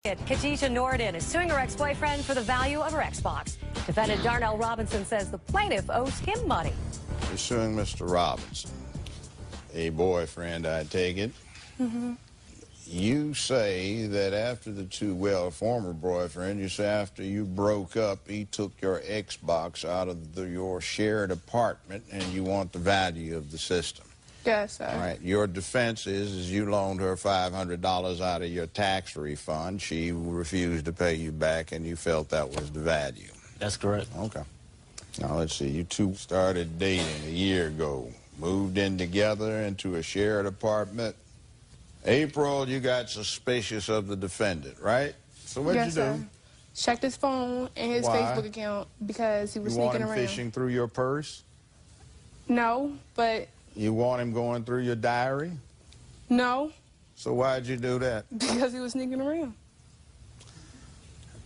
Katisha Norden is suing her ex-boyfriend for the value of her Xbox. Defendant Darnell Robinson says the plaintiff owes him money. You're suing Mr. Robinson, a boyfriend, I take it. Mm-hmm. You say that after the former boyfriend, you say after you broke up, he took your Xbox out of your shared apartment and you want the value of the system. Yes, sir. All right. Your defense is you loaned her $500 out of your tax refund. She refused to pay you back, and you felt that was the value. That's correct. Okay. Now, let's see. You two started dating a year ago, moved in together into a shared apartment. April, you got suspicious of the defendant, right? So what'd you do? Sir. Checked his phone and his Facebook account because he was sneaking around. You want him fishing through your purse? No, but... You want him going through your diary? No. So why'd you do that? Because he was sneaking around.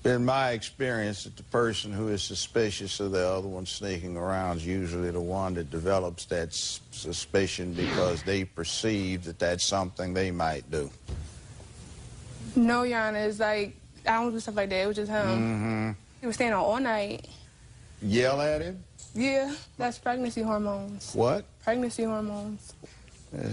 In my experience, that the person who is suspicious of the other one sneaking around is usually the one that develops that suspicion because they perceive that that's something they might do. No, Your Honor, it's like, I don't do stuff like that. It was just him. Mm-hmm. He was staying out all night. Yell at him? Yeah, that's pregnancy hormones. What? Pregnancy hormones.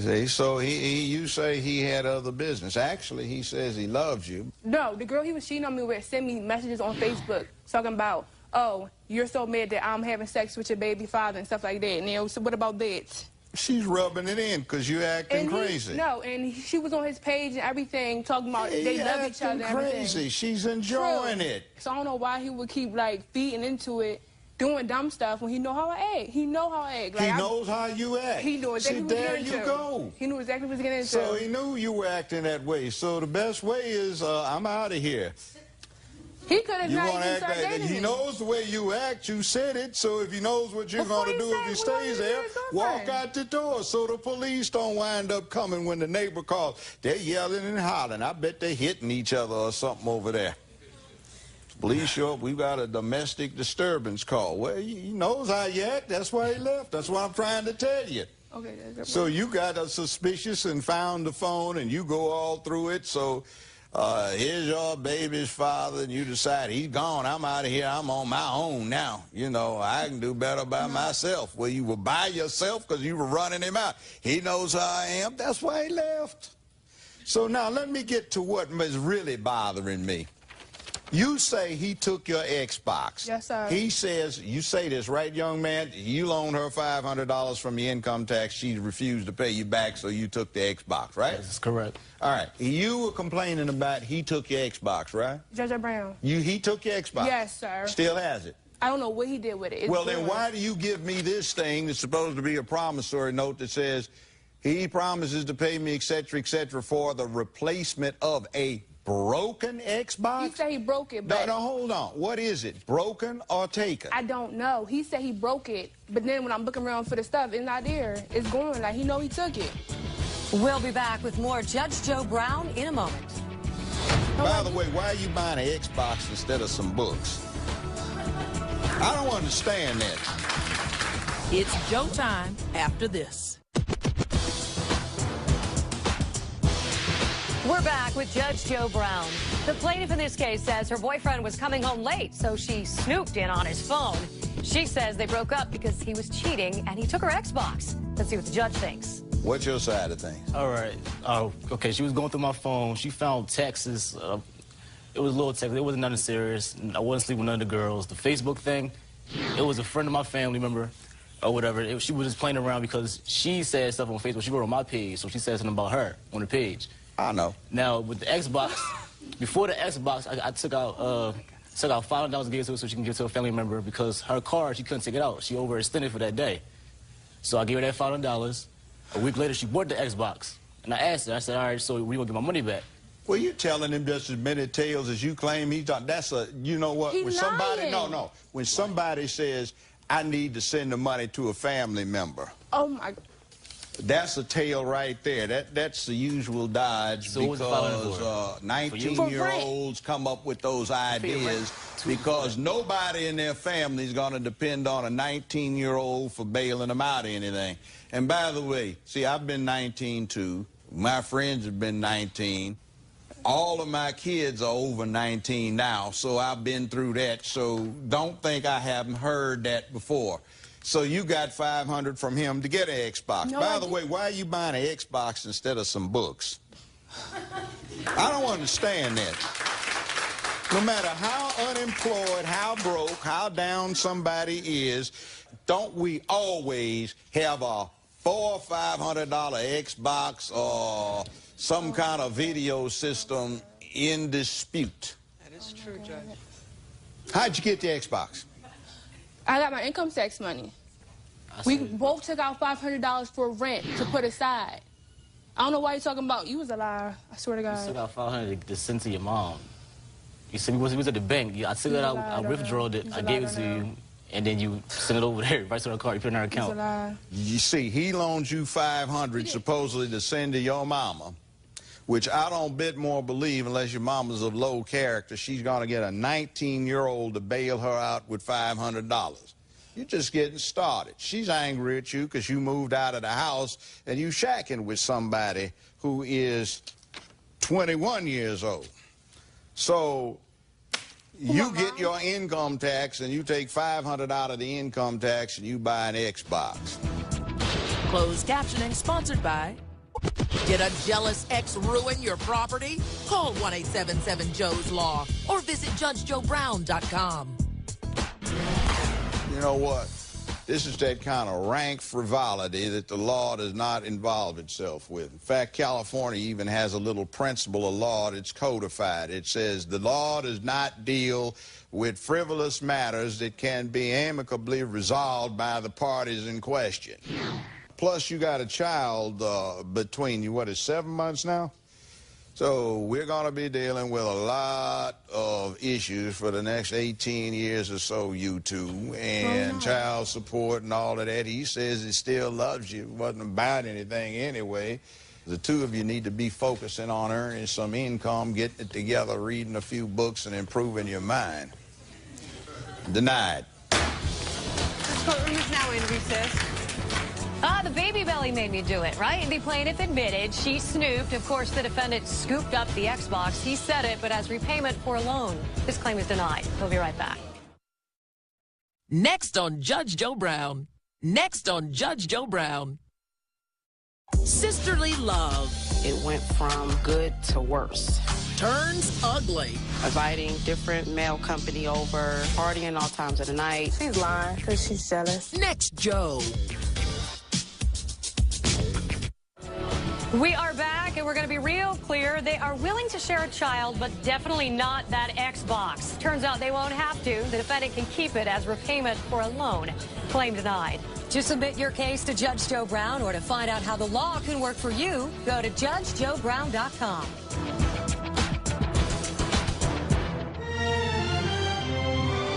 See, so you say he had other business. Actually, he says he loves you. No, the girl he was cheating on me with sent me messages on Facebook talking about, oh, you're so mad that I'm having sex with your baby father and stuff like that. And so what about that? She's rubbing it in because you're acting crazy. No, and she was on his page and everything talking about they love each other and everything. Crazy. She's enjoying it. So I don't know why he would keep, like, feeding into it, doing dumb stuff when he know how I act. He know how I act. Like, he knows how you act. He knew exactly what he was getting into. There you go. He knew exactly what he was getting into. So he knew you were acting that way. So the best way is, I'm out of here. He could have not even started dating me. He knows the way you act. You said it. So if he knows what you're going to do if he stays there, walk out the door so the police don't wind up coming when the neighbor calls. They're yelling and hollering. I bet they're hitting each other or something over there. Police show up, we've got a domestic disturbance call. Well, he knows how you act. That's why he left. That's what I'm trying to tell you. Okay. So you got a suspicious and found the phone, and you go all through it. So here's your baby's father, and you decide he's gone. I'm out of here. I'm on my own now. You know, I can do better by myself. Well, you were by yourself because you were running him out. He knows how I am. That's why he left. So now let me get to what is really bothering me. You say he took your Xbox. Yes, sir. He says, you say this, right, young man? You loaned her $500 from your income tax. She refused to pay you back, so you took the Xbox, right? That's correct. All right. You were complaining about he took your Xbox, right? Judge Brown. He took your Xbox? Yes, sir. Still has it? I don't know what he did with it. Well, then why do you give me this thing that's supposed to be a promissory note that says he promises to pay me, et cetera, for the replacement of a broken Xbox? He said he broke it, but... No, hold on. What is it, broken or taken? I don't know. He said he broke it, but then when I'm looking around for the stuff, it's not there. It's gone. Like, he know he took it. We'll be back with more Judge Joe Brown in a moment. By the way, why are you buying an Xbox instead of some books? I don't understand that. It's Joe time after this. We're back with Judge Joe Brown. The plaintiff in this case says her boyfriend was coming home late, so she snooped in on his phone. She says they broke up because he was cheating and he took her Xbox. Let's see what the judge thinks. What's your side of things? All right. Okay, she was going through my phone. She found texts. It was a little text. It wasn't nothing serious. I wasn't sleeping with none of the girls. The Facebook thing, it was a friend of my family member or whatever. She was just playing around because she said stuff on Facebook. She wrote on my page, so she said something about her on the page. I know. Now, with the Xbox, before the Xbox, I took out $500 to give it to her so she can give it to a family member because her card, she couldn't take it out. She overextended for that day. So I gave her that $500. A week later, she bought the Xbox. And I asked her, I said, all right, so we gonna get my money back? Well, you're telling him just as many tales as you claim he's done. That's a, you know what? He's when somebody, lying. when somebody says, I need to send the money to a family member. Oh, my... That's a tale right there. That's the usual dodge because 19-year-olds come up with those ideas because nobody in their family is going to depend on a 19-year-old for bailing them out of anything. And by the way, see, I've been 19 too. My friends have been 19. All of my kids are over 19 now, so I've been through that. So don't think I haven't heard that before. So you got $500 from him to get an Xbox. No, By the way, why are you buying an Xbox instead of some books? I don't understand that. No matter how unemployed, how broke, how down somebody is, don't we always have a $400 or $500 Xbox or some kind of video system in dispute? That is true, Judge. How'd you get the Xbox? I got my income tax money. We both took out $500 for rent to put aside. I don't know why you're talking about. You was a liar. I swear to God. You took out $500 to send to your mom. You said we was at the bank. I took it out. I withdrawed it. I gave it to you, and then you sent it over there, right to her card. You put it in her account. You see, he loaned you $500 supposedly to send to your mama, which I don't bit more believe unless your mama's of low character. She's going to get a 19-year-old to bail her out with $500. You're just getting started. She's angry at you because you moved out of the house and you shacking with somebody who is 21 years old. So you get your income tax and you take $500 out of the income tax and you buy an Xbox. Closed captioning sponsored by... Did a jealous ex ruin your property? Call 1-877-JOE'S-LAW or visit JudgeJoeBrown.com. You know what? This is that kind of rank frivolity that the law does not involve itself with. In fact, California even has a little principle of law that's codified. It says the law does not deal with frivolous matters that can be amicably resolved by the parties in question. Plus, you got a child between you, what, is 7 months now? So we're going to be dealing with a lot of issues for the next 18 years or so, you two, and child support and all of that. He says he still loves you. It wasn't about anything anyway. The two of you need to be focusing on earning some income, getting it together, reading a few books, and improving your mind. Denied. This courtroom is now in recess. The baby belly made me do it, right? The plaintiff admitted she snooped. Of course, the defendant scooped up the Xbox. He said it, but as repayment for a loan. This claim is denied. We'll be right back. Next on Judge Joe Brown. Next on Judge Joe Brown. Sisterly love It went from good to worse. turns ugly. Inviting different male company over, partying all times of the night. She's lying because she's jealous. Next Joe. We are back, and we're going to be real clear. They are willing to share a child, but definitely not that Xbox. Turns out they won't have to. The defendant can keep it as repayment for a loan. Claim denied. To submit your case to Judge Joe Brown or to find out how the law can work for you, go to JudgeJoeBrown.com.